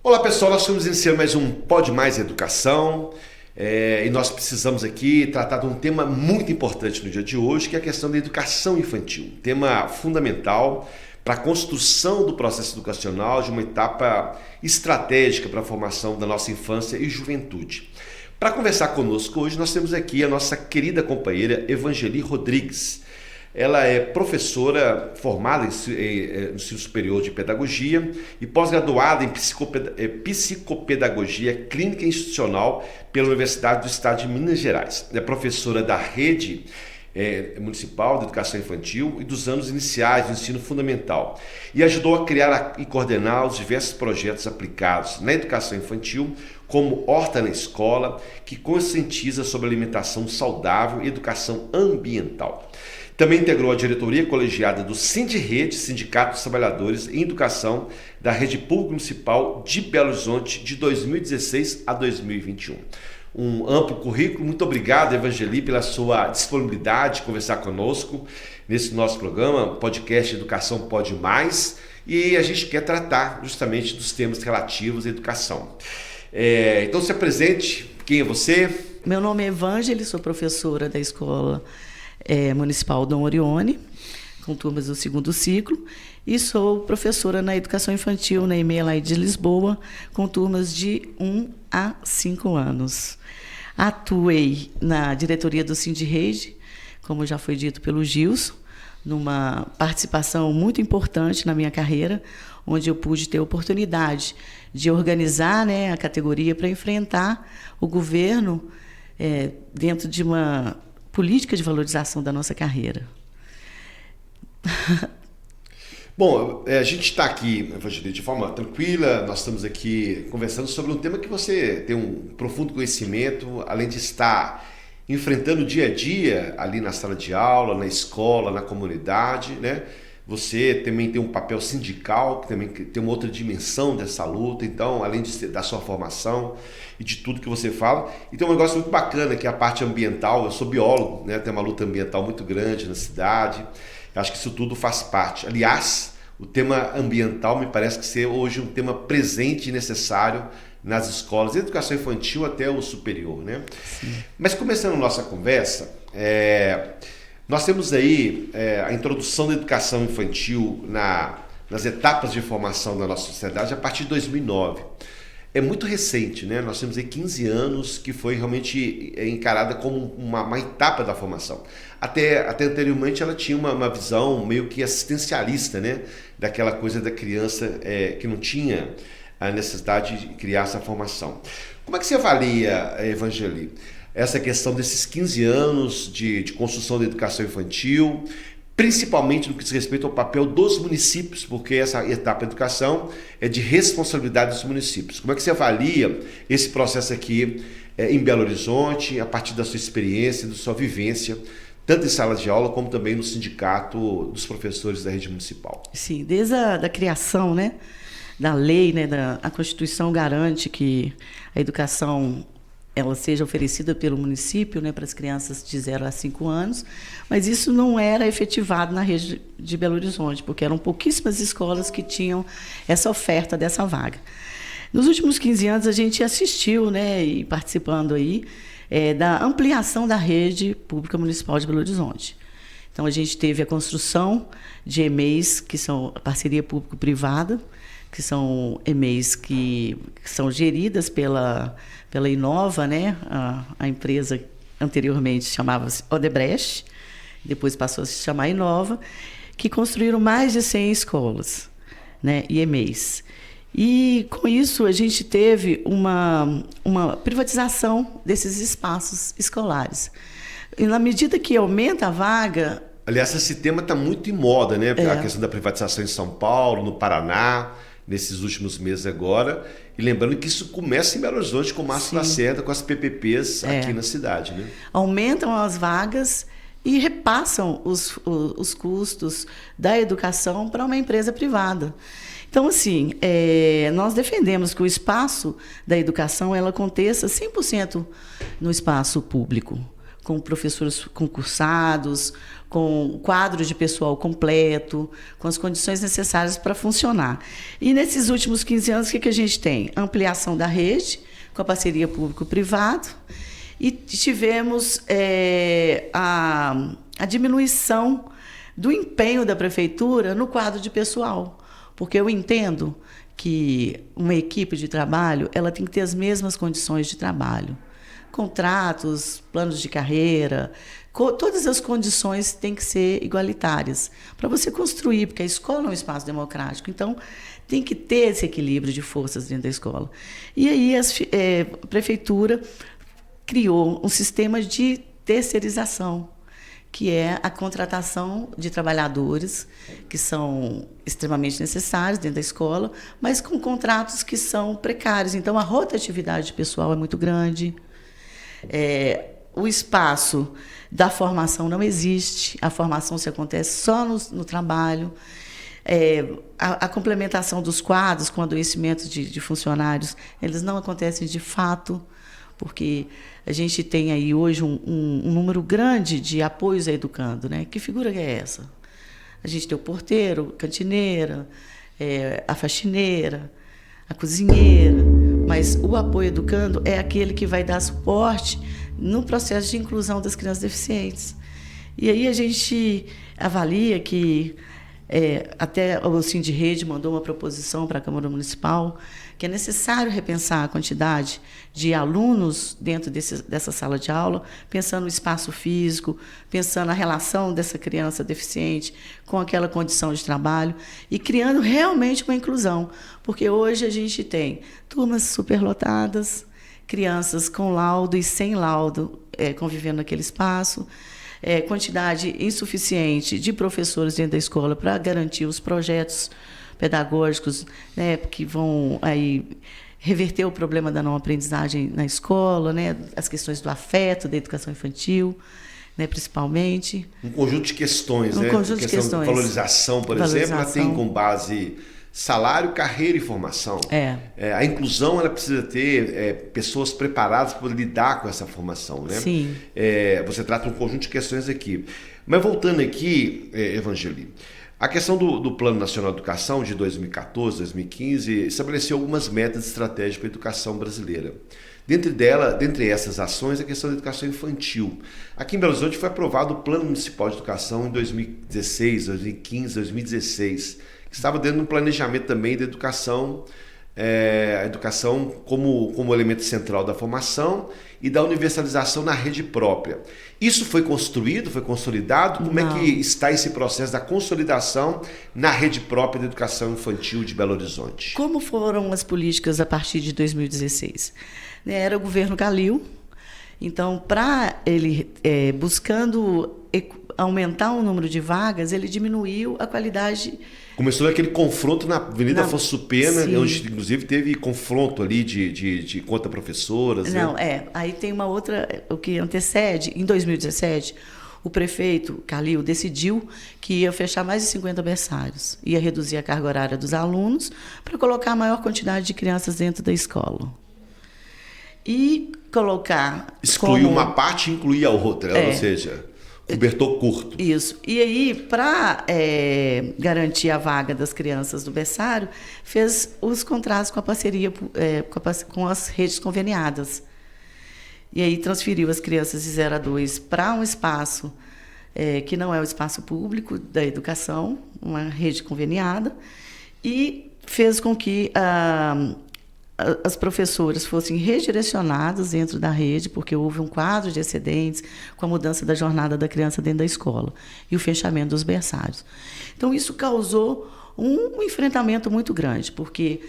Olá pessoal, nós estamos iniciando mais um Pode Mais Educação e nós precisamos aqui tratar de um tema muito importante no dia de hoje, que é a questão da educação infantil. Um tema fundamental para a construção do processo educacional de uma etapa estratégica para a formação da nossa infância e juventude. Para conversar conosco hoje, nós temos aqui a nossa querida companheira Evangeli Rodrigues. Ela é professora formada em ensino superior de pedagogia e pós-graduada em psicopedagogia clínica e institucional pela Universidade do Estado de Minas Gerais. É professora da rede municipal de educação infantil e dos anos iniciais do ensino fundamental e ajudou a criar e coordenar os diversos projetos aplicados na educação infantil, como Horta na Escola, que conscientiza sobre alimentação saudável e educação ambiental. Também integrou a diretoria colegiada do Sindirrede, Sindicato dos Trabalhadores em Educação da Rede Pública Municipal de Belo Horizonte de 2016 a 2021. Um amplo currículo. Muito obrigado, Evangeli, pela sua disponibilidade de conversar conosco nesse nosso programa, podcast Educação Pode Mais, e a gente quer tratar justamente dos temas relativos à educação. Então se apresente, quem é você? Meu nome é Evangeli, sou professora da Escola Municipal Dom Orione, com turmas do segundo ciclo, e sou professora na educação infantil na EMEA de Lisboa, com turmas de 1 a 5 anos. Atuei na diretoria do Sindirrede, como já foi dito pelo Gilson, numa participação muito importante na minha carreira, onde eu pude ter a oportunidade de organizar, a categoria para enfrentar o governo dentro de uma política de valorização da nossa carreira. Bom, a gente está aqui, Evangelho, de forma tranquila. Nós estamos aqui conversando sobre um tema que você tem um profundo conhecimento, além de estar enfrentando o dia a dia ali na sala de aula, na escola, na comunidade, né? Você também tem um papel sindical, que também tem uma outra dimensão dessa luta. Então, além da sua formação e de tudo que você fala, e tem um negócio muito bacana, que é a parte ambiental. Eu sou biólogo, né? Tem uma luta ambiental muito grande na cidade. Eu acho que isso tudo faz parte. Aliás, o tema ambiental me parece que ser hoje um tema presente e necessário nas escolas, de educação infantil até o superior, né? Sim. Mas começando a nossa conversa, nós temos aí a introdução da educação infantil nas etapas de formação da nossa sociedade a partir de 2009. É muito recente, né? Nós temos aí 15 anos que foi realmente encarada como uma etapa da formação. Até anteriormente ela tinha uma visão meio que assistencialista, né? Daquela coisa da criança que não tinha a necessidade de criar essa formação. Como é que você avalia, Evangeli, essa questão desses 15 anos de construção da educação infantil, principalmente no que diz respeito ao papel dos municípios, porque essa etapa de educação é de responsabilidade dos municípios. Como é que você avalia esse processo aqui em Belo Horizonte, a partir da sua experiência, da sua vivência, tanto em sala de aula como também no sindicato dos professores da rede municipal? Sim, desde a criação, da lei, a Constituição garante que a educação ela seja oferecida pelo município, para as crianças de 0 a 5 anos, mas isso não era efetivado na rede de Belo Horizonte, porque eram pouquíssimas escolas que tinham essa oferta dessa vaga. Nos últimos 15 anos, a gente assistiu, e participando aí, da ampliação da rede pública municipal de Belo Horizonte. Então, a gente teve a construção de EMEIs, que são a parceria público-privada, que são EMEIs que são geridas pela Inova, a empresa anteriormente chamava-se Odebrecht, depois passou a se chamar Inova, que construíram mais de 100 escolas, e EMEIs. E, com isso, a gente teve uma privatização desses espaços escolares. E, na medida que aumenta a vaga... Aliás, esse tema está muito em moda, né? A questão da privatização em São Paulo, no Paraná, nesses últimos meses agora. E lembrando que isso começa em Belo Horizonte, com o Márcio Lacerda, com as PPPs aqui na cidade, né? Aumentam as vagas e repassam os custos da educação para uma empresa privada. Então, assim, nós defendemos que o espaço da educação ela aconteça 100% no espaço público, com professores concursados, com quadro de pessoal completo, com as condições necessárias para funcionar. E nesses últimos 15 anos, o que a gente tem? Ampliação da rede, com a parceria público-privado, e tivemos a diminuição do empenho da prefeitura no quadro de pessoal, porque eu entendo que uma equipe de trabalho ela tem que ter as mesmas condições de trabalho. Contratos, planos de carreira, todas as condições têm que ser igualitárias para você construir, porque a escola é um espaço democrático, então tem que ter esse equilíbrio de forças dentro da escola. E aí a prefeitura criou um sistema de terceirização, que é a contratação de trabalhadores que são extremamente necessários dentro da escola, mas com contratos que são precários. Então, a rotatividade de pessoal é muito grande. O espaço da formação não existe, a formação se acontece só no trabalho. A complementação dos quadros com adoecimento de funcionários, eles não acontecem de fato, porque a gente tem aí hoje um número grande de apoios a educando, né? Que figura é essa? A gente tem o porteiro, cantineira, a faxineira, a cozinheira, mas o apoio educando é aquele que vai dar suporte no processo de inclusão das crianças deficientes. E aí a gente avalia que até o Sindirrede mandou uma proposição para a Câmara Municipal que é necessário repensar a quantidade de alunos dentro dessa sala de aula, pensando no espaço físico, pensando na relação dessa criança deficiente com aquela condição de trabalho e criando realmente uma inclusão, porque hoje a gente tem turmas superlotadas, crianças com laudo e sem laudo convivendo naquele espaço, quantidade insuficiente de professores dentro da escola para garantir os projetos pedagógicos, né, que vão aí reverter o problema da não aprendizagem na escola, né, as questões do afeto, da educação infantil, né, principalmente. Um conjunto de questões, né? Conjunto de questões. Valorização, por exemplo, ela tem como base salário, carreira e formação. A inclusão ela precisa ter pessoas preparadas para lidar com essa formação, né? Sim. Você trata um conjunto de questões aqui. Mas voltando aqui, Evangeli, a questão do Plano Nacional de Educação de 2014, 2015 estabeleceu algumas metas estratégicas para a educação brasileira. Dentre essas ações, a questão da educação infantil. Aqui em Belo Horizonte foi aprovado o Plano Municipal de Educação em 2016, 2015, 2016, que estava dentro de um planejamento também da educação, a educação como elemento central da formação e da universalização na rede própria. Isso foi construído, foi consolidado? Como é que está esse processo da consolidação na rede própria da educação infantil de Belo Horizonte? Como foram as políticas a partir de 2016? Era o governo Calil, então, para ele, buscando aumentar o número de vagas, ele diminuiu a qualidade. Começou aquele confronto na Avenida Afonso Pena, onde inclusive teve confronto ali de contra professoras. Não, né? Aí tem uma outra, o que antecede, em 2017, o prefeito Calil decidiu que ia fechar mais de 50 berçários, ia reduzir a carga horária dos alunos para colocar a maior quantidade de crianças dentro da escola. E colocar... Excluir uma parte e incluir a outra, ou seja... Cobertor curto. Isso. E aí, para garantir a vaga das crianças do berçário, fez os contratos com a parceria com as redes conveniadas. E aí transferiu as crianças de 0 a 2 para um espaço que não é o espaço público da educação, uma rede conveniada, e fez com que as professoras fossem redirecionadas dentro da rede, porque houve um quadro de excedentes com a mudança da jornada da criança dentro da escola e o fechamento dos berçários. Então, isso causou um enfrentamento muito grande, porque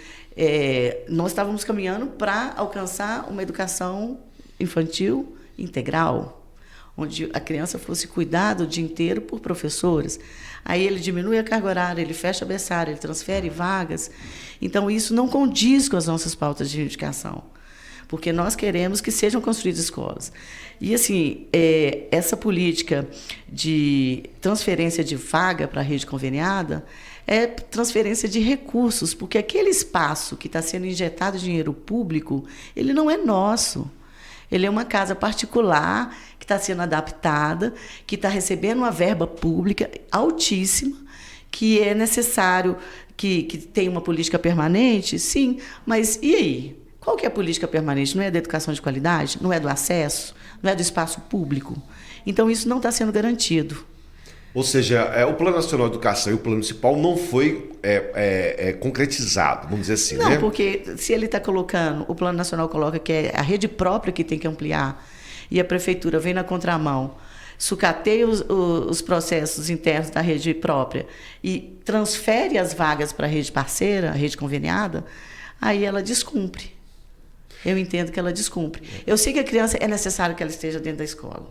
nós estávamos caminhando para alcançar uma educação infantil integral, onde a criança fosse cuidada o dia inteiro por professores. Aí ele diminui a carga horária, ele fecha a berçária, ele transfere vagas. Então, isso não condiz com as nossas pautas de reivindicação, porque nós queremos que sejam construídas escolas. E, assim, essa política de transferência de vaga para a rede conveniada é transferência de recursos, porque aquele espaço que está sendo injetado dinheiro público, ele não é nosso. Ele é uma casa particular que está sendo adaptada, que está recebendo uma verba pública altíssima, que é necessário que tenha uma política permanente, sim, mas e aí? Qual que é a política permanente? Não é da educação de qualidade? Não é do acesso? Não é do espaço público? Então, isso não está sendo garantido. Ou seja, o Plano Nacional de Educação e o Plano Municipal não foi concretizado, vamos dizer assim, não, né? Não, porque se ele está colocando, o Plano Nacional coloca que é a rede própria que tem que ampliar, e a Prefeitura vem na contramão, sucateia os processos internos da rede própria e transfere as vagas para a rede parceira, a rede conveniada, aí ela descumpre. Eu entendo que ela descumpre. Eu sei que a criança é necessário que ela esteja dentro da escola,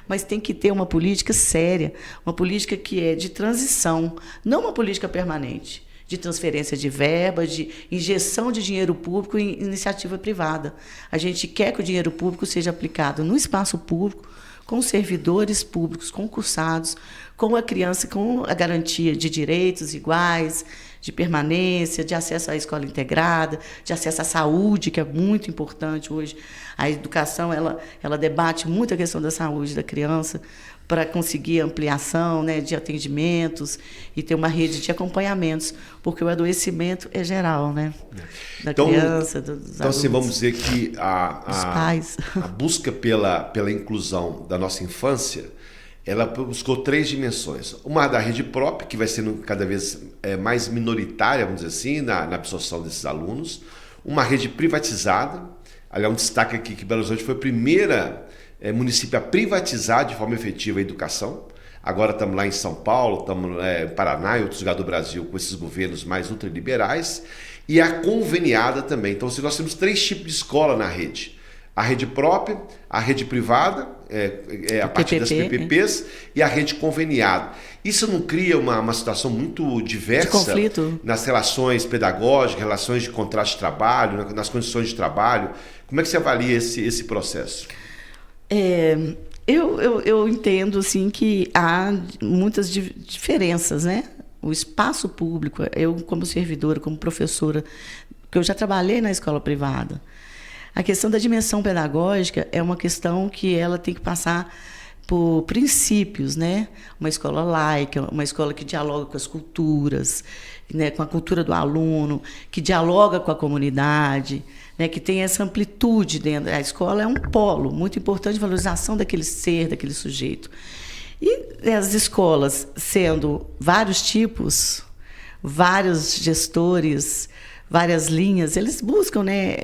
mas tem que ter uma política séria, uma política que é de transição, não uma política permanente, de transferência de verba, de injeção de dinheiro público em iniciativa privada. A gente quer que o dinheiro público seja aplicado no espaço público, com servidores públicos concursados, com a criança com a garantia de direitos iguais, de permanência, de acesso à escola integrada, de acesso à saúde, que é muito importante hoje. A educação ela debate muito a questão da saúde da criança para conseguir ampliação, né, de atendimentos e ter uma rede de acompanhamentos, porque o adoecimento é geral, né, da criança, dos adultos. Então, assim, vamos dizer que dos pais. A busca pela inclusão da nossa infância, ela buscou 3 dimensões. Uma da rede própria, que vai sendo cada vez mais minoritária, vamos dizer assim, na absorção desses alunos. Uma rede privatizada. Aliás, um destaque aqui que Belo Horizonte foi a primeira município a privatizar de forma efetiva a educação. Agora estamos lá em São Paulo, estamos em Paraná e outros lugares do Brasil com esses governos mais ultraliberais. E a conveniada também. Então, nós temos 3 tipos de escola na rede. A rede própria, a rede privada, a partir das PPPs, e a rede conveniada. Isso não cria uma situação muito diversa de conflito nas relações pedagógicas, relações de contrato de trabalho, nas condições de trabalho? Como é que você avalia esse processo? Eu entendo assim, que há muitas diferenças, né? O espaço público, eu como servidora, como professora, porque eu já trabalhei na escola privada, a questão da dimensão pedagógica é uma questão que ela tem que passar por princípios, né? Uma escola laica, uma escola que dialoga com as culturas, né? Com a cultura do aluno, que dialoga com a comunidade, né? Que tem essa amplitude dentro. A escola é um polo muito importante de valorização daquele ser, daquele sujeito. E as escolas, sendo vários tipos, vários gestores, várias linhas, eles buscam, né,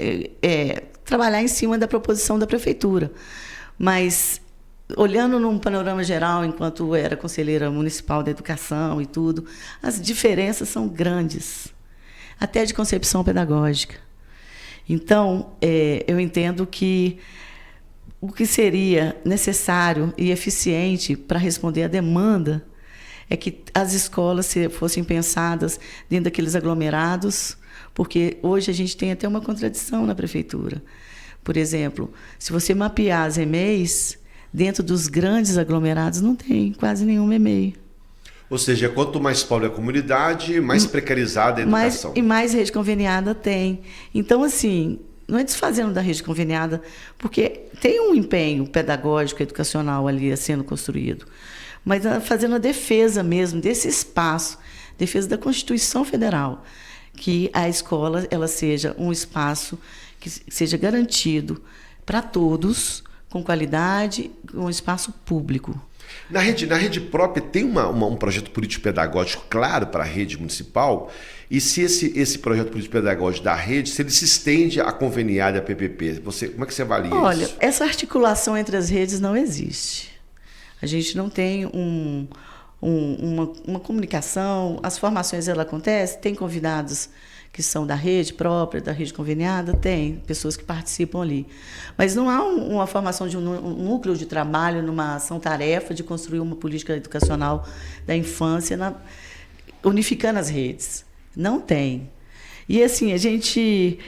trabalhar em cima da proposição da prefeitura. Mas, olhando num panorama geral, enquanto era conselheira municipal da educação e tudo, as diferenças são grandes, até de concepção pedagógica. Então, eu entendo que o que seria necessário e eficiente para responder à demanda é que as escolas fossem pensadas dentro daqueles aglomerados, porque hoje a gente tem até uma contradição na prefeitura. Por exemplo, se você mapear as EMEIs, dentro dos grandes aglomerados não tem quase nenhuma EMEI. Ou seja, quanto mais pobre a comunidade, mais precarizada a educação. E mais rede conveniada tem. Então, assim, não é desfazendo da rede conveniada, porque tem um empenho pedagógico, educacional ali sendo construído, mas fazendo a defesa mesmo desse espaço, defesa da Constituição Federal, que a escola ela seja um espaço que seja garantido para todos, com qualidade, um espaço público. Na rede própria tem um projeto político-pedagógico claro para a rede municipal, e se esse projeto político-pedagógico da rede, se ele se estende a conveniada e a PPP, como é que você avalia isso? Olha, essa articulação entre as redes não existe. A gente não tem uma comunicação, as formações ela acontecem, tem convidados que são da rede própria, da rede conveniada, tem pessoas que participam ali. Mas não há uma formação de um núcleo de trabalho, numa ação-tarefa de construir uma política educacional da infância, unificando as redes. Não tem. E, assim, a gente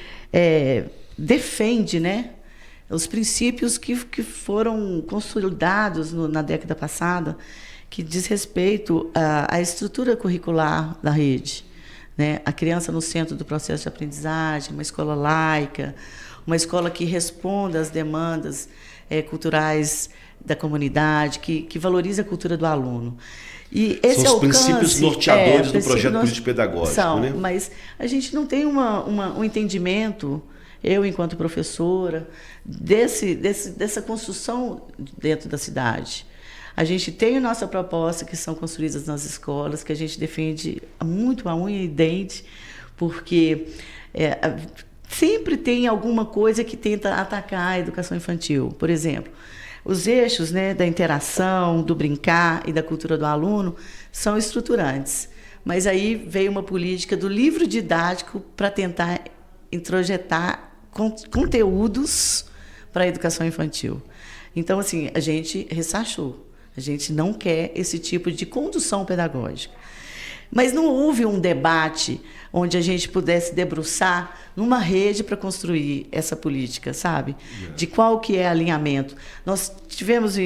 defende, né, os princípios que foram consolidados na década passada, que diz respeito à estrutura curricular da rede, né? A criança no centro do processo de aprendizagem, uma escola laica, uma escola que responda às demandas culturais da comunidade, que valorize a cultura do aluno. E esse são os princípios norteadores do projeto político-pedagógico, são, né? Mas a gente não tem um entendimento, eu enquanto professora, dessa construção dentro da cidade. A gente tem a nossa proposta, que são construídas nas escolas, que a gente defende muito a unha e dente, porque sempre tem alguma coisa que tenta atacar a educação infantil. Por exemplo, os eixos, né, da interação, do brincar e da cultura do aluno são estruturantes. Mas aí veio uma política do livro didático para tentar introjetar conteúdos para a educação infantil. Então, assim, a gente ressachou. A gente não quer esse tipo de condução pedagógica. Mas não houve um debate onde a gente pudesse debruçar numa rede para construir essa política, sabe? De qual que é alinhamento. Nós tivemos,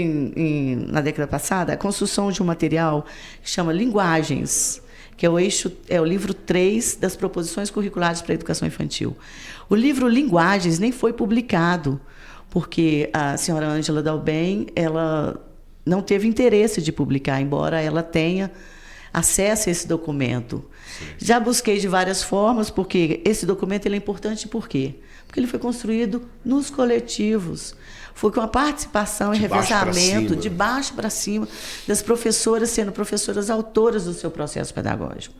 na década passada, a construção de um material que chama Linguagens, que é o livro 3 das proposições curriculares para a educação infantil. O livro Linguagens nem foi publicado, porque a senhora Ângela Dalben, ela não teve interesse de publicar, embora ela tenha acesso a esse documento. Sim. Já busquei de várias formas, porque esse documento ele é importante por quê? Porque ele foi construído nos coletivos. Foi com a participação e revezamento, de baixo para cima, das professoras, sendo professoras autoras do seu processo pedagógico.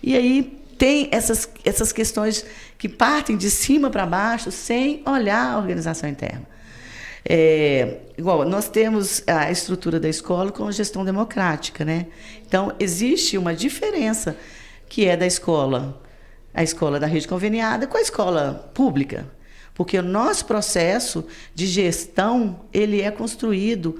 E aí tem essas questões que partem de cima para baixo, sem olhar a organização interna. Igual, nós temos a estrutura da escola com a gestão democrática, né? Então, existe uma diferença que é da escola, a escola da rede conveniada com a escola pública. Porque o nosso processo de gestão, ele é construído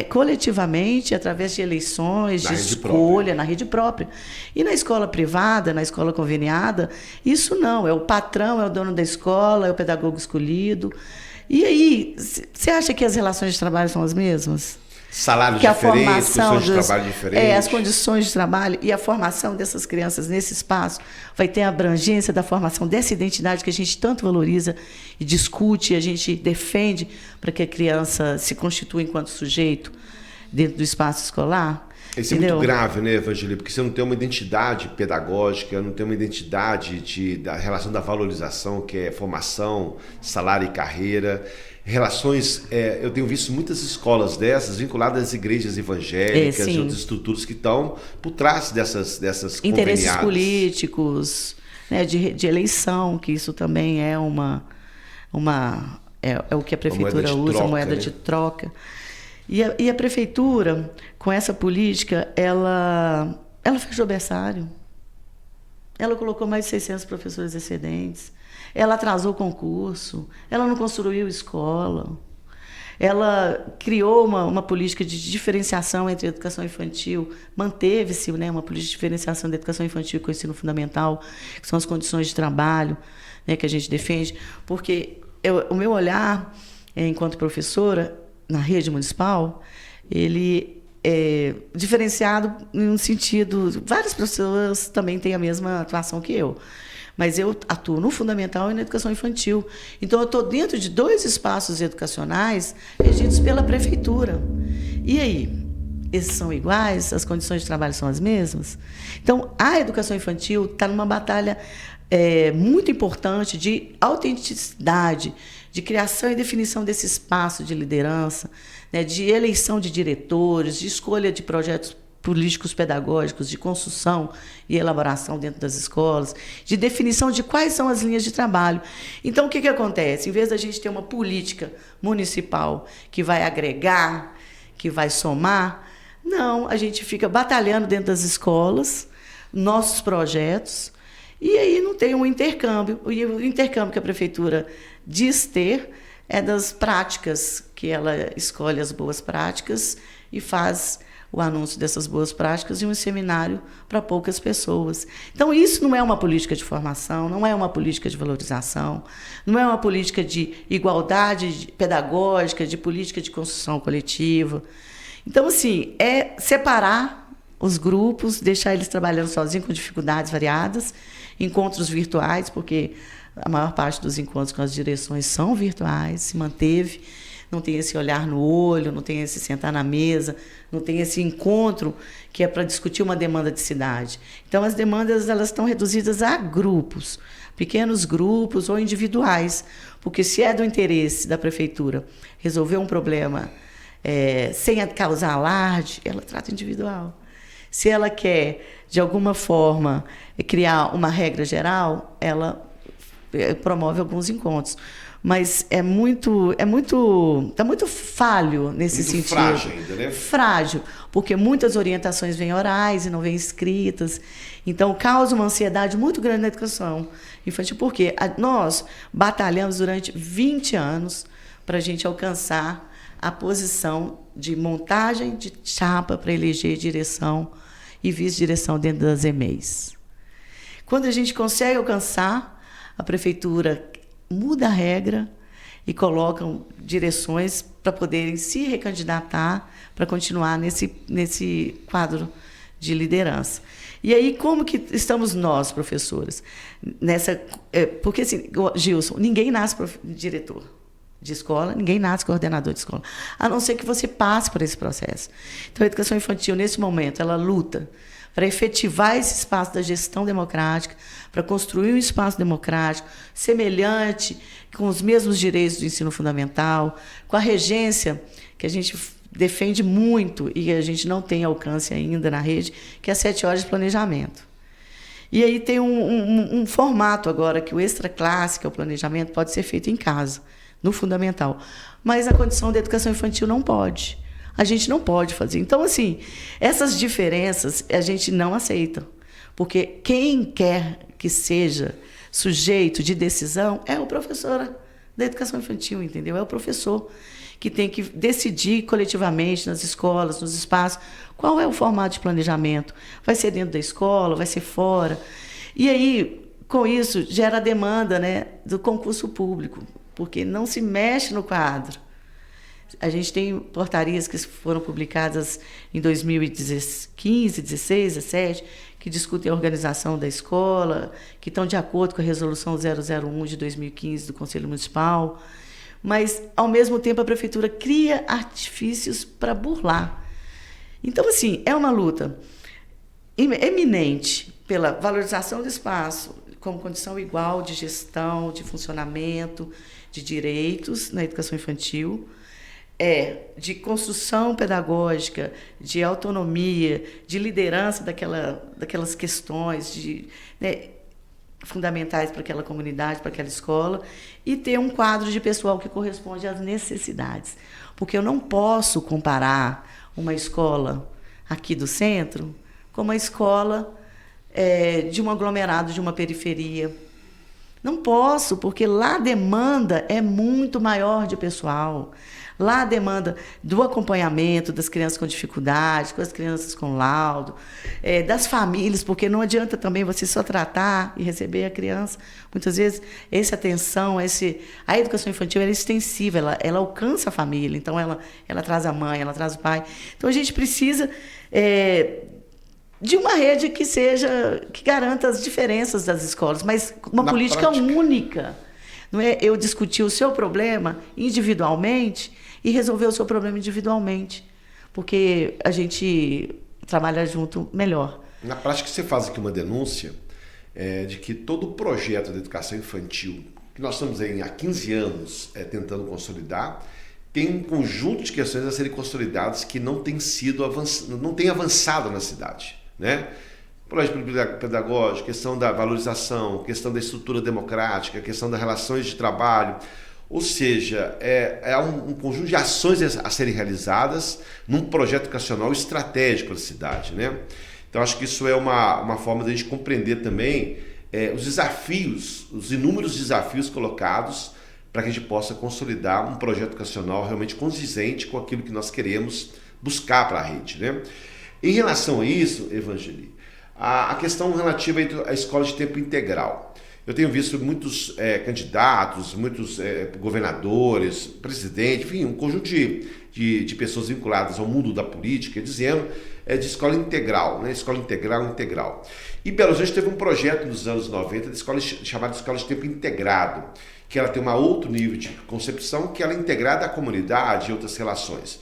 coletivamente, através de eleições, de escolha, na rede própria. E na escola privada, na escola conveniada, isso não. É o patrão, é o dono da escola, é o pedagogo escolhido. E aí, você acha que as relações de trabalho são as mesmas? Salários diferentes, condições de trabalho diferentes. As condições de trabalho e a formação dessas crianças nesse espaço vai ter a abrangência da formação dessa identidade que a gente tanto valoriza e discute, a gente defende para que a criança se constitua enquanto sujeito dentro do espaço escolar. Isso é muito grave, né, Evangelina? Porque você não tem uma identidade pedagógica, não tem uma identidade da relação da valorização, que é formação, salário e carreira. Relações, eu tenho visto muitas escolas dessas vinculadas às igrejas evangélicas e outras estruturas que estão por trás dessas interesses conveniadas. Políticos, né, de eleição, que isso também é o que a prefeitura usa, a moeda de troca. E a prefeitura, com essa política, ela fechou berçário. Ela colocou mais de 600 professores excedentes. Ela atrasou o concurso. Ela não construiu escola. Ela criou uma política de diferenciação entre a educação infantil. Manteve-se, né, uma política de diferenciação da educação infantil com o ensino fundamental, que são as condições de trabalho, né, que a gente defende. Porque o meu olhar, enquanto professora, na rede municipal, ele é diferenciado em um sentido... Várias pessoas também têm a mesma atuação que eu, mas eu atuo no fundamental e na educação infantil. Então, eu estou dentro de 2 espaços educacionais regidos pela prefeitura. E aí? Esses são iguais? As condições de trabalho são as mesmas? Então, a educação infantil está numa batalha muito importante de autenticidade, de criação e definição desse espaço de liderança, né, de eleição de diretores, de escolha de projetos políticos pedagógicos, de construção e elaboração dentro das escolas, de definição de quais são as linhas de trabalho. Então, o que acontece? Em vez da gente ter uma política municipal que vai agregar, que vai somar, não, a gente fica batalhando dentro das escolas, nossos projetos, e aí não tem um intercâmbio. E o intercâmbio que a prefeitura diz ter é das práticas, que ela escolhe as boas práticas e faz o anúncio dessas boas práticas em um seminário para poucas pessoas. Então, isso não é uma política de formação, não é uma política de valorização, não é uma política de igualdade pedagógica, de política de construção coletiva. Então, assim, é separar os grupos, deixar eles trabalhando sozinhos com dificuldades variadas, encontros virtuais, porque a maior parte dos encontros com as direções são virtuais, se manteve. não tem esse olhar no olho, não tem esse sentar na mesa, não tem esse encontro que é para discutir uma demanda de cidade. Então, as demandas elas estão reduzidas a grupos, pequenos grupos ou individuais, porque se é do interesse da prefeitura resolver um problema sem causar alarde, ela trata individual. Se ela quer, de alguma forma, criar uma regra geral, ela promove alguns encontros. Mas está muito falho nesse muito sentido. Frágil ainda, né? Frágil, porque muitas orientações vêm orais e não vêm escritas. Então, causa uma ansiedade muito grande na educação infantil, porque nós batalhamos durante 20 anos para a gente alcançar a posição de montagem de chapa para eleger direção e vice-direção dentro das EMEIs. Quando a gente consegue alcançar, a prefeitura muda a regra e colocam direções para poderem se recandidatar para continuar nesse quadro de liderança. E aí, como que estamos nós, professores? Porque, assim, Gilson, ninguém nasce diretor de escola, ninguém nasce coordenador de escola, a não ser que você passe por esse processo. Então, a educação infantil, nesse momento, ela luta para efetivar esse espaço da gestão democrática, para construir um espaço democrático semelhante, com os mesmos direitos do ensino fundamental, com a regência que a gente defende muito e a gente não tem alcance ainda na rede, que é as 7 horas de planejamento. E aí tem um formato agora que o extra classe, que é o planejamento, pode ser feito em casa, no fundamental. Mas a condição da educação infantil não pode. A gente não pode fazer. Então, assim, essas diferenças a gente não aceita. Porque quem quer que seja sujeito de decisão é o professor da educação infantil, entendeu? É o professor que tem que decidir coletivamente nas escolas, nos espaços, qual é o formato de planejamento. Vai ser dentro da escola, vai ser fora. E aí, com isso, gera a demanda, né, do concurso público, porque não se mexe no quadro. A gente tem portarias que foram publicadas em 2015, 16, 17, que discutem a organização da escola, que estão de acordo com a Resolução 001 de 2015 do Conselho Municipal, mas, ao mesmo tempo, a Prefeitura cria artifícios para burlar. Então, assim, é uma luta eminente pela valorização do espaço como condição igual de gestão, de funcionamento, de direitos na educação infantil, de construção pedagógica, de autonomia, de liderança daquelas questões fundamentais para aquela comunidade, para aquela escola, e ter um quadro de pessoal que corresponde às necessidades. Porque eu não posso comparar uma escola aqui do centro com uma escola de um aglomerado, de uma periferia. Não posso, porque lá a demanda é muito maior de pessoal. Lá a demanda do acompanhamento das crianças com dificuldade, com as crianças com laudo, das famílias, porque não adianta também você só tratar e receber a criança. Muitas vezes, essa atenção, a educação infantil é extensiva, ela alcança a família, então ela traz a mãe, ela traz o pai. Então, a gente precisa de uma rede que garanta as diferenças das escolas, mas uma política única. Não é eu discutir o seu problema individualmente e resolver o seu problema individualmente, porque a gente trabalha junto melhor. Na prática, você faz aqui uma denúncia de que todo o projeto de educação infantil, que nós estamos há 15 anos tentando consolidar, tem um conjunto de questões a serem consolidadas que não tem avançado na cidade, né? Projeto pedagógico, questão da valorização, questão da estrutura democrática, questão das relações de trabalho. Ou seja, é um conjunto de ações a serem realizadas num projeto educacional estratégico da cidade, né? Então, acho que isso é uma forma de a gente compreender também os desafios, os inúmeros desafios colocados para que a gente possa consolidar um projeto educacional realmente condizente com aquilo que nós queremos buscar para a rede, né? Em relação a isso, Evangeli, a questão relativa à escola de tempo integral. Eu tenho visto muitos candidatos, muitos governadores, presidente, enfim, um conjunto de pessoas vinculadas ao mundo da política dizendo de escola integral, né? Escola integral. E Belo Horizonte teve um projeto nos anos 90 chamado Escola de Tempo Integrado, que ela tem um outro nível de concepção, que ela é integrada à comunidade e outras relações.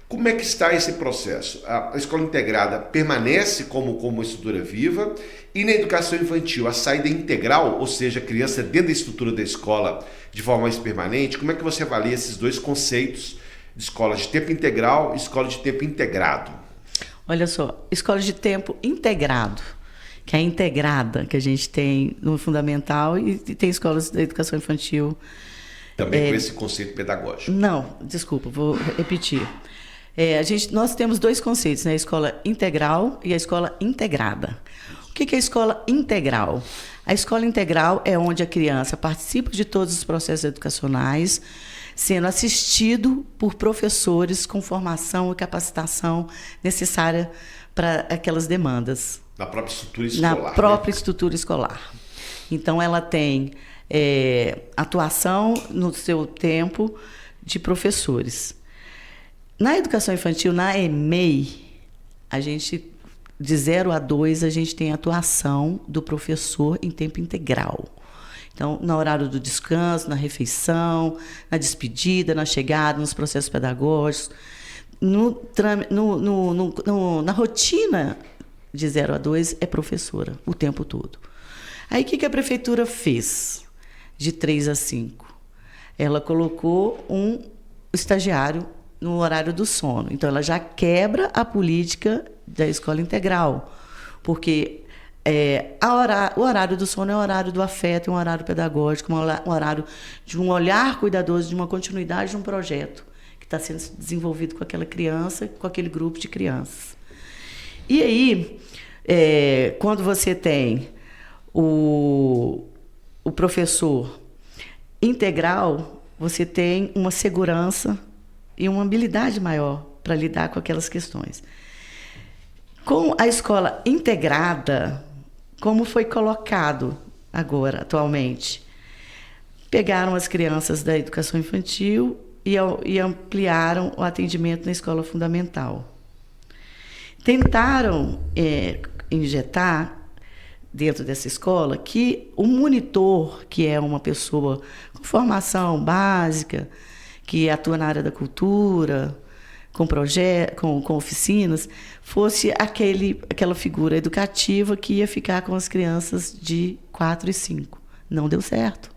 Como é que está esse processo? A escola integrada permanece como estrutura viva e na educação infantil a saída é integral, ou seja, a criança dentro da estrutura da escola de forma mais permanente. Como é que você avalia esses dois conceitos de escola de tempo integral e escola de tempo integrado? Olha só, escola de tempo integrado, que é a integrada que a gente tem no fundamental e tem escolas da educação infantil. Também com esse conceito pedagógico. Não, desculpa, vou repetir. Nós temos dois conceitos, né? A escola integral e a escola integrada. O que é a escola integral? A escola integral é onde a criança participa de todos os processos educacionais, sendo assistido por professores com formação e capacitação necessária para aquelas demandas. Na própria estrutura escolar. Na própria estrutura escolar. Então, ela tem atuação no seu tempo de professores. Na educação infantil, na EMEI, de 0 a 2, a gente tem atuação do professor em tempo integral. Então, no horário do descanso, na refeição, na despedida, na chegada, nos processos pedagógicos, na rotina de 0 a 2 é professora o tempo todo. Aí, o que a prefeitura fez de 3 a 5? Ela colocou um estagiário no horário do sono. Então, ela já quebra a política da escola integral, porque o horário do sono é o horário do afeto, é um horário pedagógico, um horário de um olhar cuidadoso, de uma continuidade de um projeto que está sendo desenvolvido com aquela criança, com aquele grupo de crianças. E aí, quando você tem o professor integral, você tem uma segurança e uma habilidade maior para lidar com aquelas questões. Com a escola integrada, como foi colocado agora, atualmente, pegaram as crianças da educação infantil e ampliaram o atendimento na escola fundamental. Tentaram injetar dentro dessa escola que o monitor, que é uma pessoa com formação básica, que atua na área da cultura, com oficinas, fosse aquela figura educativa que ia ficar com as crianças de 4 e 5. Não deu certo.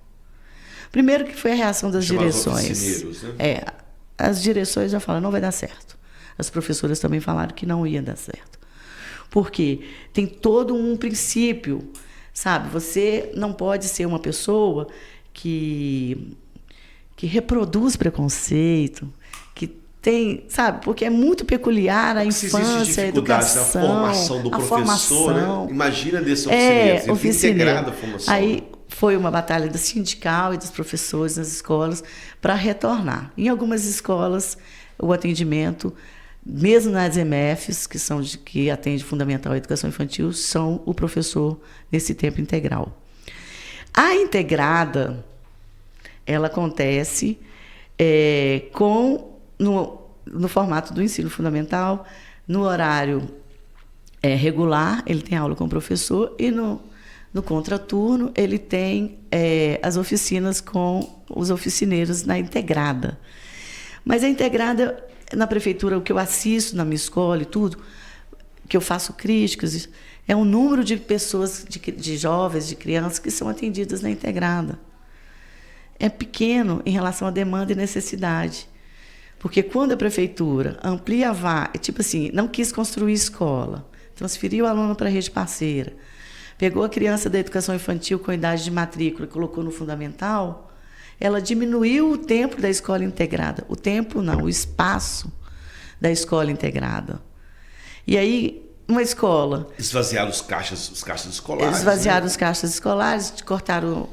Primeiro que foi a reação das direções. Né? As direções já falaram, não vai dar certo. As professoras também falaram que não ia dar certo. Porque tem todo um princípio, sabe? Você não pode ser uma pessoa que reproduz preconceito, que tem, sabe? Porque é muito peculiar a infância, a educação, a formação do professor, né? Imagina desse integrada a formação. Aí foi uma batalha do sindical e dos professores nas escolas para retornar. Em algumas escolas, o atendimento, mesmo nas EMFs, que atende fundamental à educação infantil, são o professor nesse tempo integral. A integrada, ela acontece no formato do ensino fundamental, no horário regular, ele tem aula com o professor, e no contraturno ele tem as oficinas com os oficineiros na integrada. Mas a integrada, na prefeitura, o que eu assisto na minha escola e tudo, que eu faço críticas, é o número de pessoas, de jovens, de crianças que são atendidas na integrada. É pequeno em relação à demanda e necessidade. Porque quando a prefeitura amplia a vaga, tipo assim, não quis construir escola, transferiu o aluno para a rede parceira, pegou a criança da educação infantil com idade de matrícula e colocou no fundamental, ela diminuiu o tempo da escola integrada. O tempo não, o espaço da escola integrada. E aí, uma escola... Esvaziaram os caixas escolares. Esvaziaram os caixas escolares, cortaram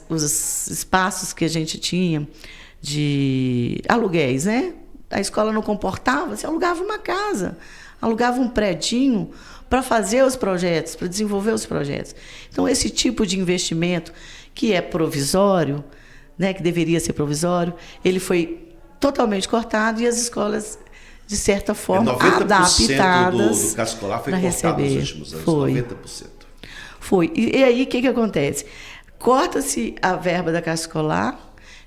os espaços que a gente tinha de aluguéis, né? A escola não comportava, você alugava uma casa, alugava um predinho para fazer os projetos, para desenvolver os projetos. Então, esse tipo de investimento, que é provisório, né, que deveria ser provisório, ele foi totalmente cortado e as escolas, de certa forma, 90% adaptadas do caso escolar foi para cortado receber. nos últimos anos, foi. 90%. Foi. E aí, o que acontece? corta-se a verba da Caixa Escolar,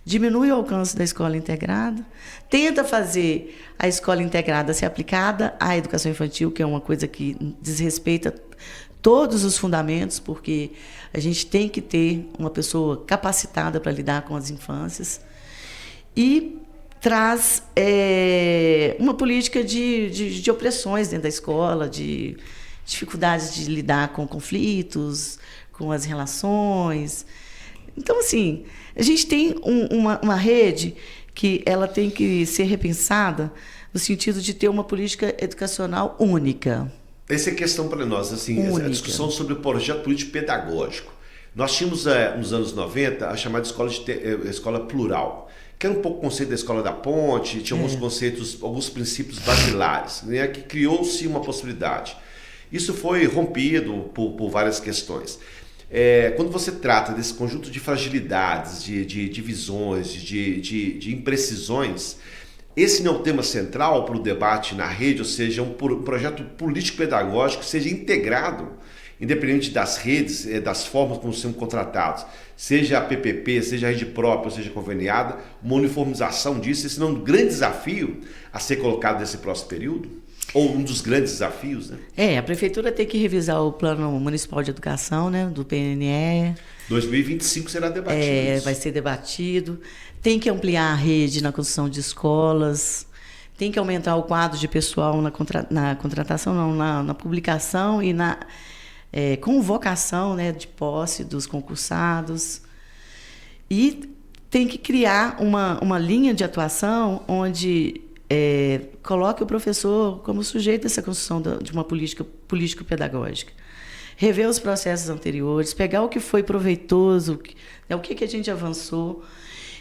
diminui o alcance da escola integrada, tenta fazer a escola integrada ser aplicada à educação infantil, que é uma coisa que desrespeita todos os fundamentos, porque a gente tem que ter uma pessoa capacitada para lidar com as infâncias, e traz uma política de opressões dentro da escola, de dificuldades de lidar com conflitos, com as relações. Então, assim, a gente tem uma rede que ela tem que ser repensada no sentido de ter uma política educacional única. Essa é a questão para nós, assim, a discussão sobre o projeto político pedagógico. Nós tínhamos, nos anos 90, a chamada escola plural, que era um pouco o conceito da escola da ponte, tinha alguns conceitos, alguns princípios basilares, né, que criou-se uma possibilidade. Isso foi rompido por várias questões. Quando você trata desse conjunto de fragilidades, de divisões, de imprecisões, esse não é o tema central para o debate na rede, ou seja, um projeto político-pedagógico que seja integrado, independente das redes, das formas como são contratados, seja a PPP, seja a rede própria, ou seja conveniada, uma uniformização disso, esse não é um grande desafio a ser colocado nesse próximo período? Ou um dos grandes desafios, né? A prefeitura tem que revisar o Plano Municipal de Educação, né, do PNE. 2025 será debatido. Vai ser debatido. Tem que ampliar a rede na construção de escolas. Tem que aumentar o quadro de pessoal na contratação, não, na publicação e na convocação, né, de posse dos concursados. E tem que criar uma linha de atuação onde coloque o professor como sujeito dessa construção de uma política político-pedagógica. Rever os processos anteriores, pegar o que foi proveitoso, o que a gente avançou,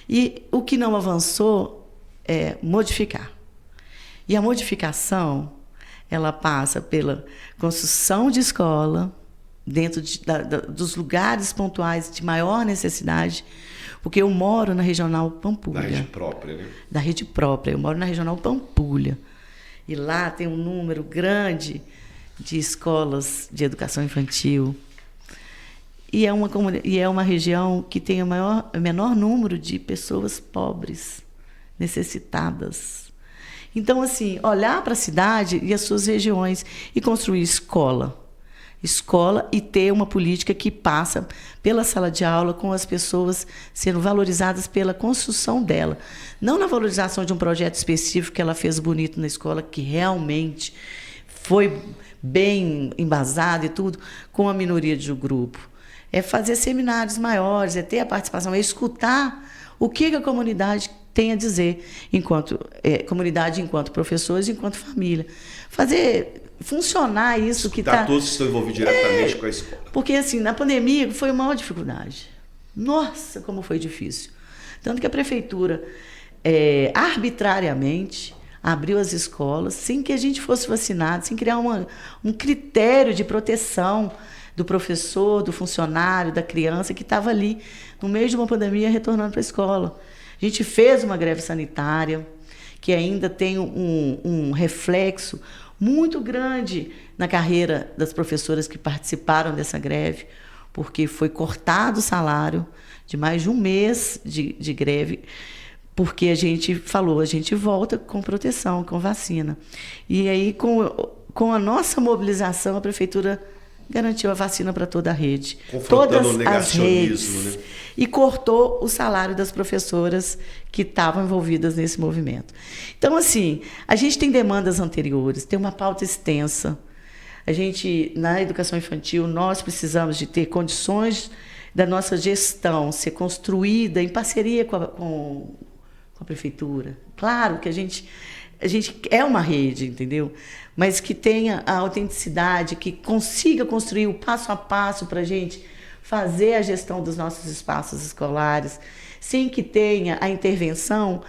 e o que não avançou, modificar. E a modificação, ela passa pela construção de escola, dentro dos lugares pontuais de maior necessidade, porque eu moro na Regional Pampulha. Da rede própria, né? Da rede própria. Eu moro na Regional Pampulha. E lá tem um número grande de escolas de educação infantil. E é uma região que tem o menor número de pessoas pobres, necessitadas. Então, assim, olhar para a cidade e as suas regiões e construir escola e ter uma política que passa pela sala de aula, com as pessoas sendo valorizadas pela construção dela. Não na valorização de um projeto específico que ela fez bonito na escola, que realmente foi bem embasado e tudo, com a minoria de um grupo. É fazer seminários maiores, é ter a participação, é escutar o que a comunidade tem a dizer, comunidade enquanto professores, enquanto família. Fazer funcionar isso que está... Todos estão envolvidos diretamente com a escola. Porque, assim, na pandemia foi uma maior dificuldade. Nossa, como foi difícil. Tanto que a prefeitura, arbitrariamente, abriu as escolas sem que a gente fosse vacinado, sem criar um critério de proteção do professor, do funcionário, da criança que estava ali, no meio de uma pandemia, retornando para a escola. A gente fez uma greve sanitária, que ainda tem um reflexo muito grande na carreira das professoras que participaram dessa greve, porque foi cortado o salário de mais de um mês de greve, porque a gente falou, a gente volta com proteção, com vacina. E aí, com a nossa mobilização, a prefeitura garantiu a vacina para toda a rede. Confrontando o negacionismo, né? E cortou o salário das professoras que estavam envolvidas nesse movimento. Então, assim, a gente tem demandas anteriores, tem uma pauta extensa. A gente, na educação infantil, nós precisamos de ter condições da nossa gestão ser construída em parceria com a prefeitura. Claro que a gente é uma rede, entendeu? Mas que tenha a autenticidade, que consiga construir o passo a passo para a gente fazer a gestão dos nossos espaços escolares, sem que tenha a intervenção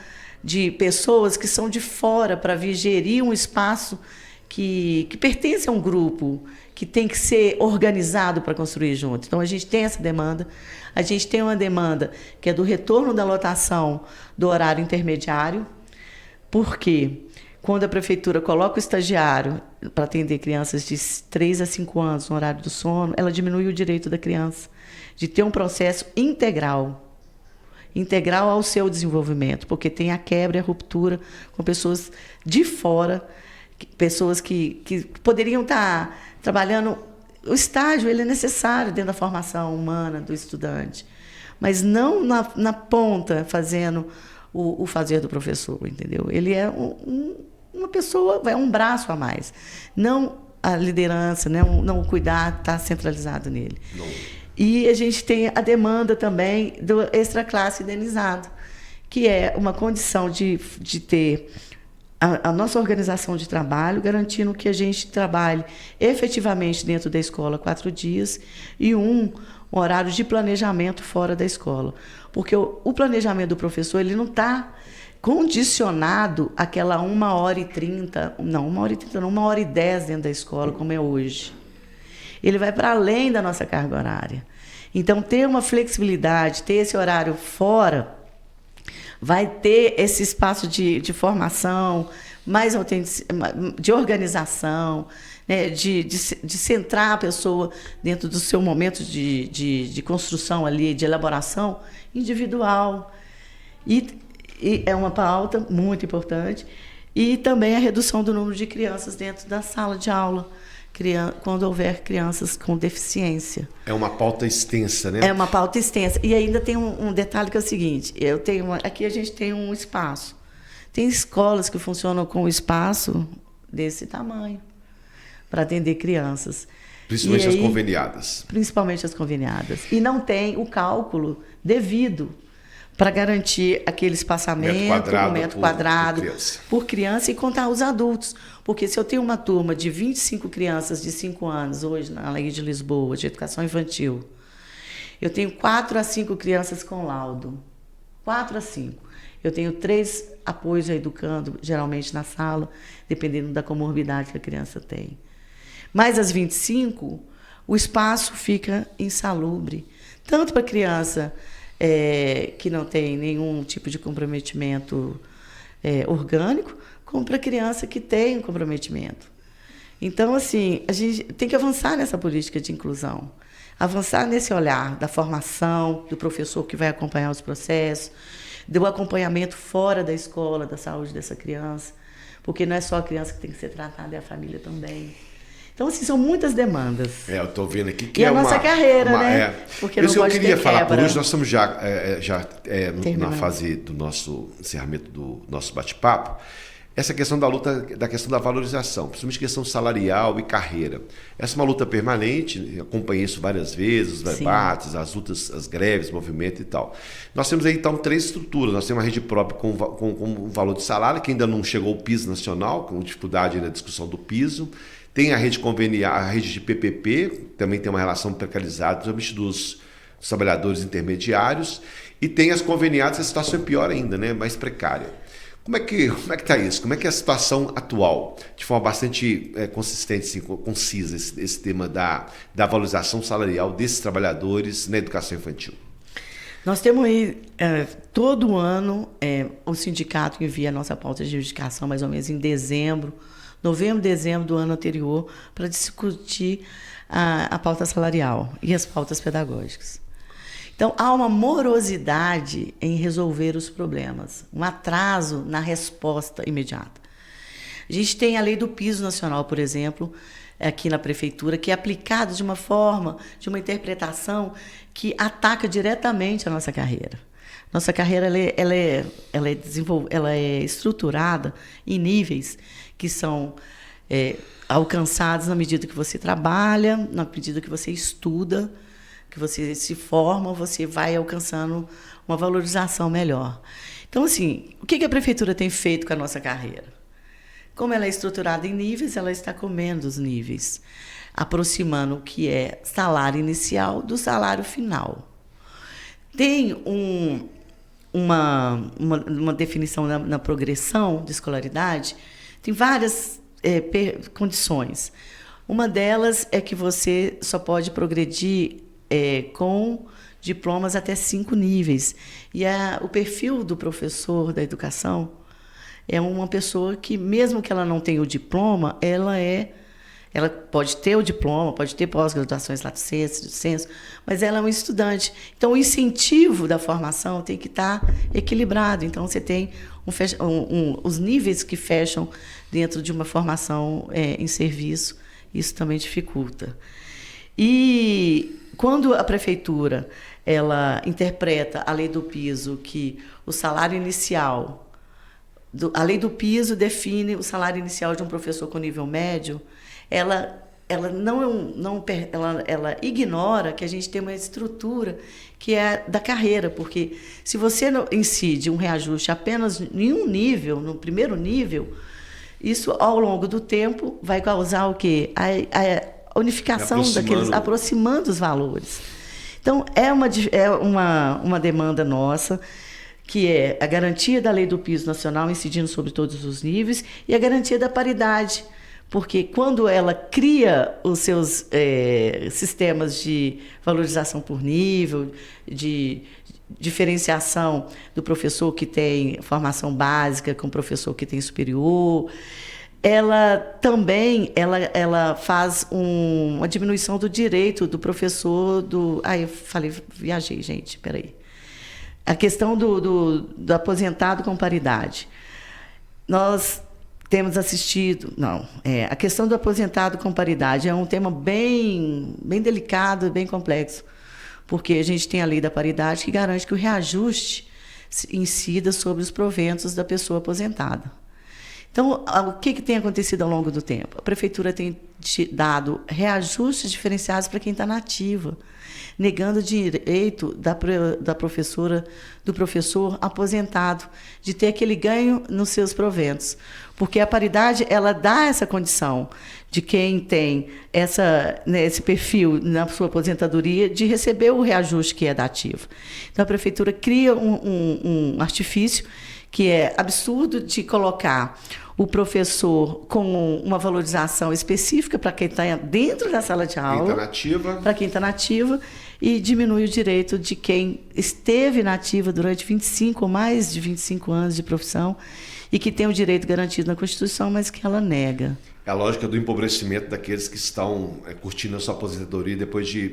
de pessoas que são de fora para vir gerir um espaço que pertence a um grupo, que tem que ser organizado para construir junto. Então, a gente tem essa demanda. A gente tem uma demanda que é do retorno da lotação do horário intermediário, porque quando a prefeitura coloca o estagiário para atender crianças de 3 a 5 anos no horário do sono, ela diminui o direito da criança de ter um processo integral ao seu desenvolvimento, porque tem a quebra e a ruptura com pessoas de fora, pessoas que poderiam estar trabalhando. O estágio ele é necessário dentro da formação humana do estudante, mas não na ponta, fazendo o fazer do professor, entendeu? Ele é uma pessoa, é um braço a mais. Não a liderança, não o cuidado está centralizado nele. Não. E a gente tem a demanda também do extraclasse indenizado, que é uma condição de ter a nossa organização de trabalho, garantindo que a gente trabalhe efetivamente dentro da escola 4 dias e um horário de planejamento fora da escola. Porque o planejamento do professor ele não está condicionado àquela 1h30, não, 1h30 não, 1h10 dentro da escola, como é hoje. Ele vai para além da nossa carga horária. Então, ter uma flexibilidade, ter esse horário fora, vai ter esse espaço de formação, mais de organização, né, de centrar a pessoa dentro do seu momento de construção ali, de elaboração individual. E é uma pauta muito importante. E também a redução do número de crianças dentro da sala de aula, quando houver crianças com deficiência. É uma pauta extensa, né? É uma pauta extensa. E ainda tem um detalhe que é o seguinte, aqui a gente tem um espaço. Tem escolas que funcionam com um espaço desse tamanho para atender crianças. Principalmente as conveniadas. Principalmente as conveniadas. E não tem o cálculo devido para garantir aquele espaçamento, metro quadrado por criança e contar os adultos. Porque se eu tenho uma turma de 25 crianças de 5 anos, hoje na Lei de Lisboa, de educação infantil, eu tenho 4 a 5 crianças com laudo. 4 a 5. Eu tenho 3 apoios a educando, geralmente na sala, dependendo da comorbidade que a criança tem. Mais as 25, o espaço fica insalubre. Tanto para a criança que não tem nenhum tipo de comprometimento orgânico, como para a criança que tem um comprometimento. Então, assim, a gente tem que avançar nessa política de inclusão, avançar nesse olhar da formação, do professor que vai acompanhar os processos, do acompanhamento fora da escola, da saúde dessa criança, porque não é só a criança que tem que ser tratada, é a família também. Então, assim, são muitas demandas. Eu estou vendo aqui que e a nossa carreira, né? Porque isso não eu queria falar por hoje. Nós estamos já na fase do nosso encerramento do nosso bate-papo. Essa questão da luta, da questão da valorização, principalmente questão salarial e carreira. Essa é uma luta permanente, acompanhei isso várias vezes, os debates, as lutas, as greves, movimento e tal. Nós temos aí, então, 3 estruturas. Nós temos uma rede própria com o valor de salário, que ainda não chegou ao piso nacional, com dificuldade na discussão do piso. Tem a rede conveniada, a rede de PPP, também tem uma relação precarizada, principalmente dos trabalhadores intermediários. E tem as conveniadas, a situação é pior ainda, né? Mais precária. Como é que está isso? Como é que é a situação atual, de forma bastante consistente, assim, concisa, esse tema da valorização salarial desses trabalhadores na educação infantil? Nós temos aí, todo ano, o sindicato envia a nossa pauta de reivindicação mais ou menos em novembro, dezembro do ano anterior, para discutir a pauta salarial e as pautas pedagógicas. Então, há uma morosidade em resolver os problemas, um atraso na resposta imediata. A gente tem a lei do piso nacional, por exemplo, aqui na prefeitura, que é aplicada de uma forma, de uma interpretação que ataca diretamente a nossa carreira. Nossa carreira ela é estruturada em níveis que são alcançados na medida que você trabalha, na medida que você estuda, que você se forma, você vai alcançando uma valorização melhor. Então, assim, o que a prefeitura tem feito com a nossa carreira? Como ela é estruturada em níveis, ela está comendo os níveis, aproximando o que é salário inicial do salário final. Tem uma definição na progressão de escolaridade, tem várias condições. Uma delas é que você só pode progredir com diplomas até 5 níveis. E o perfil do professor da educação é uma pessoa que, mesmo que ela não tenha o diploma, ela pode ter o diploma, pode ter pós-graduações lato sensu, mas ela é um estudante. Então, o incentivo da formação tem que estar equilibrado. Então, você tem os níveis que fecham dentro de uma formação em serviço, isso também dificulta. E quando a prefeitura ela interpreta a lei do piso, que o salário inicial, a lei do piso define o salário inicial de um professor com nível médio, ela ignora que a gente tem uma estrutura que é da carreira, porque se você incide um reajuste apenas em um nível, no primeiro nível, isso ao longo do tempo vai causar o quê? A unificação aproximando os valores. Então, é uma demanda nossa, que é a garantia da lei do piso nacional incidindo sobre todos os níveis e a garantia da paridade, porque quando ela cria os seus sistemas de valorização por nível, de diferenciação do professor que tem formação básica com o professor que tem superior, ela também ela faz uma diminuição do direito do professor do... viajei, gente, peraí. A questão do aposentado com paridade. Nós temos assistido... a questão do aposentado com paridade é um tema bem delicado e bem complexo, porque a gente tem a lei da paridade que garante que o reajuste incida sobre os proventos da pessoa aposentada. Então, o que tem acontecido ao longo do tempo? A prefeitura tem dado reajustes diferenciados para quem está na ativa, negando o direito da professora, do professor aposentado, de ter aquele ganho nos seus proventos. Porque a paridade ela dá essa condição de quem tem esse perfil na sua aposentadoria de receber o reajuste que é da ativa. Então, a prefeitura cria um artifício que é absurdo de colocar o professor com uma valorização específica para quem está dentro da sala de aula, para quem está nativa, e diminui o direito de quem esteve nativa durante 25 ou mais de 25 anos de profissão e que tem o direito garantido na Constituição, mas que ela nega. É a lógica do empobrecimento daqueles que estão curtindo a sua aposentadoria depois de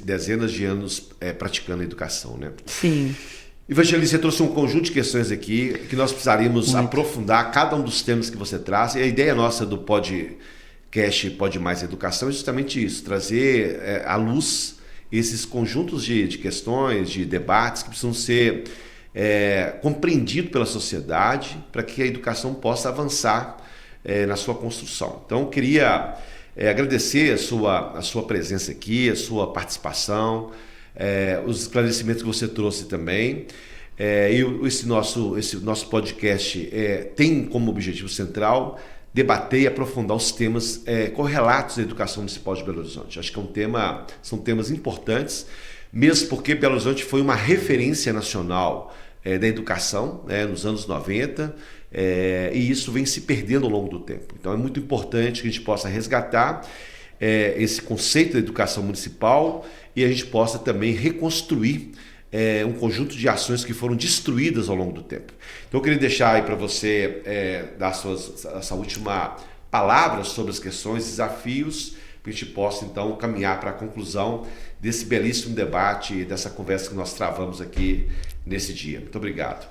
dezenas de anos praticando a educação, né? Sim. Evangelista, você trouxe um conjunto de questões aqui que nós precisaríamos aprofundar cada um dos temas que você traz. E a ideia nossa do podcast Pode Mais Educação é justamente isso, trazer à luz esses conjuntos de questões, de debates que precisam ser compreendidos pela sociedade para que a educação possa avançar na sua construção. Então, eu queria agradecer a sua presença aqui, a sua participação, os esclarecimentos que você trouxe também. E esse nosso podcast tem como objetivo central debater e aprofundar os temas correlatos da educação municipal de Belo Horizonte. Acho que são temas importantes, mesmo porque Belo Horizonte foi uma referência nacional da educação nos anos 90, e isso vem se perdendo ao longo do tempo. Então é muito importante que a gente possa resgatar esse conceito da educação municipal e a gente possa também reconstruir um conjunto de ações que foram destruídas ao longo do tempo. Então eu queria deixar aí para você dar essa última palavra sobre as questões, desafios, para a gente possa então caminhar para a conclusão desse belíssimo debate, dessa conversa que nós travamos aqui nesse dia. Muito obrigado.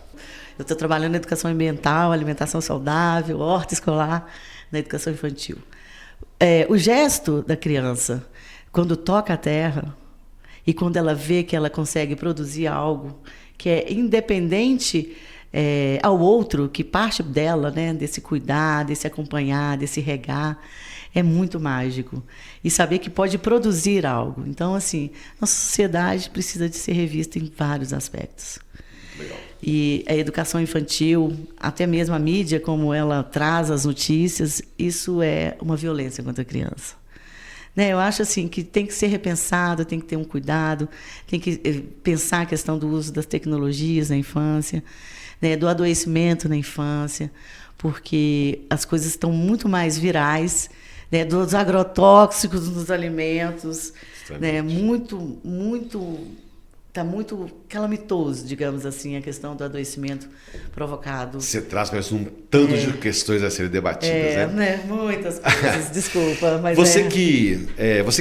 Eu estou trabalhando na educação ambiental, alimentação saudável, horta escolar, na educação infantil. O gesto da criança, quando toca a terra e quando ela vê que ela consegue produzir algo que é independente ao outro, que parte dela, né, desse cuidar, desse acompanhar, desse regar, é muito mágico. E saber que pode produzir algo. Então, assim, nossa sociedade precisa de ser revista em vários aspectos. Legal. E a educação infantil, até mesmo a mídia, como ela traz as notícias, isso é uma violência contra a criança. Eu acho assim que tem que ser repensado, tem que ter um cuidado, tem que pensar a questão do uso das tecnologias na infância, do adoecimento na infância, porque as coisas estão muito mais virais, dos agrotóxicos nos alimentos, muito tá muito calamitoso, digamos assim, a questão do adoecimento provocado. Você traz parece um tanto de questões a serem debatidas, né? Muitas coisas, desculpa. Mas você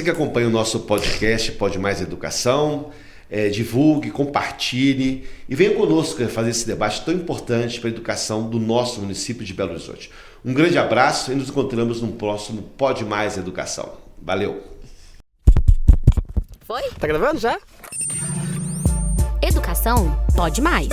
que acompanha o nosso podcast, Pode Mais Educação, divulgue, compartilhe e venha conosco fazer esse debate tão importante para a educação do nosso município de Belo Horizonte. Um grande abraço e nos encontramos no próximo Pode Mais Educação. Valeu! Foi? Tá gravando já? Educação pode mais.